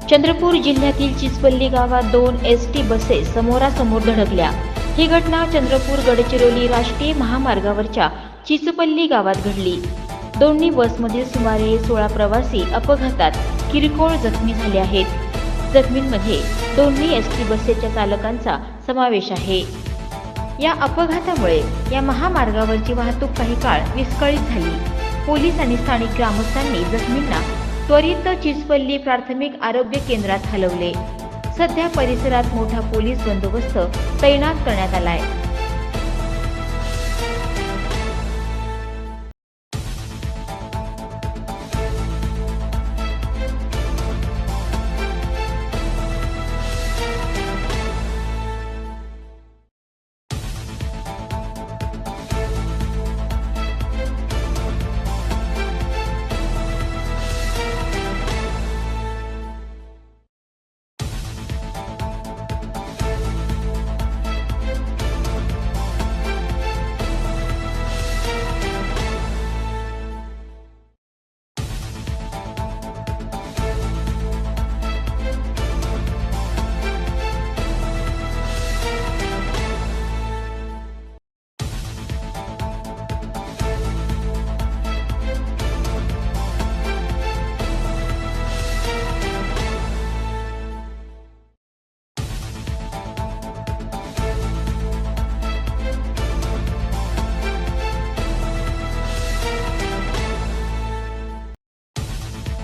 चंद्रपूर जिल्ह्यातील चिचपल्ली गावात दोन एसटी बसेस समोरासमोर धडकल्या। ही घटना चंद्रपूर गडचिरोली राष्ट्रीय महामार्गावरच्या चिचपल्ली गावात घडली। दोन्ही बसमधील सुमारे 16 प्रवासी अपघातात किरकोळ जखमी झाले आहेत। जखमींमध्ये दोन्ही एसटी बसेसच्या चालकांचा समावेश आहे। या अपघातामुळे या महामार्गावरची वाहतूक काही काळ विस्कळीत झाली। पोलीस आणि स्थानिक ग्रामस्थांनी जखमींना त्वरित चिचपल्ली प्राथमिक आरोग्य केंद्रात हलवले। सध्या परिसरात मोठा पोलीस बंदोबस्त तैनात करण्यात आला आहे।